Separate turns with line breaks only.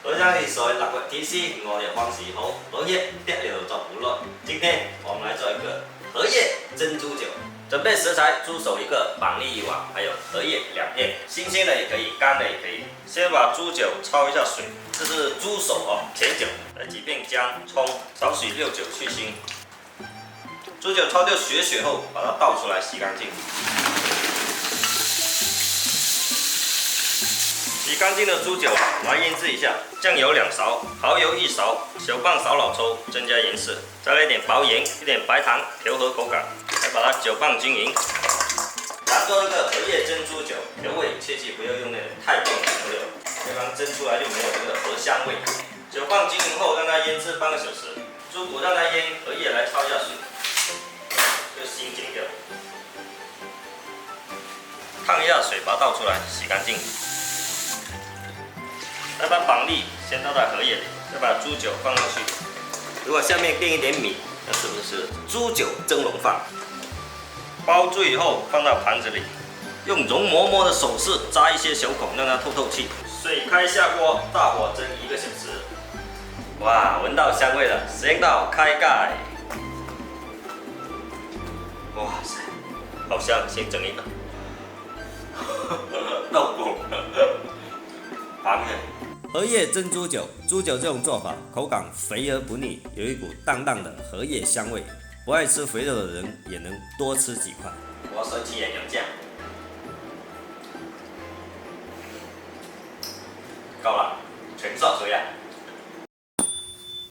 好像是属于6月天时5日黄时好，荷叶跌了就不落。今天我们来做一个荷叶珍珠酒。准备食材：猪手1个，板栗1碗，还有荷叶2片，新鲜的也可以，干的也可以。先把猪酒焯一下水，这是猪手哦，前酒，来几片姜、葱，少许料酒去腥。猪酒焯掉血后，把它倒出来洗干净。洗干净的猪酒来腌制一下，酱油2勺，蚝油1勺，小半勺老抽，增加颜色，再来一点薄盐，一点白糖，调和口感，来把它搅拌均匀。来做一个荷叶珍珠酒，调味切记不要用那种太重的调料，要不然蒸出来就没有这个荷香味。搅拌均匀后，让它腌制半个小时。猪骨让它腌，荷叶来焯一下水，这个心剪掉，烫一下水，把它倒出来，洗干净。再把板栗先倒在荷叶里，再把猪酒放上去。如果下面垫一点米，那是不是猪酒蒸笼饭？包住以后放到盘子里，用容嬷嬷的手势扎一些小孔，让它透气。水开下锅，大火蒸1个小时。哇，闻到香味了，时间到，开盖。哇塞，好香！先整一个。肉骨，旁边。荷叶珍珠酒，猪酒这种做法口感肥而不腻，有一股淡淡的荷叶香味，不爱吃肥肉的人也能多吃几块。我要生气也有酱。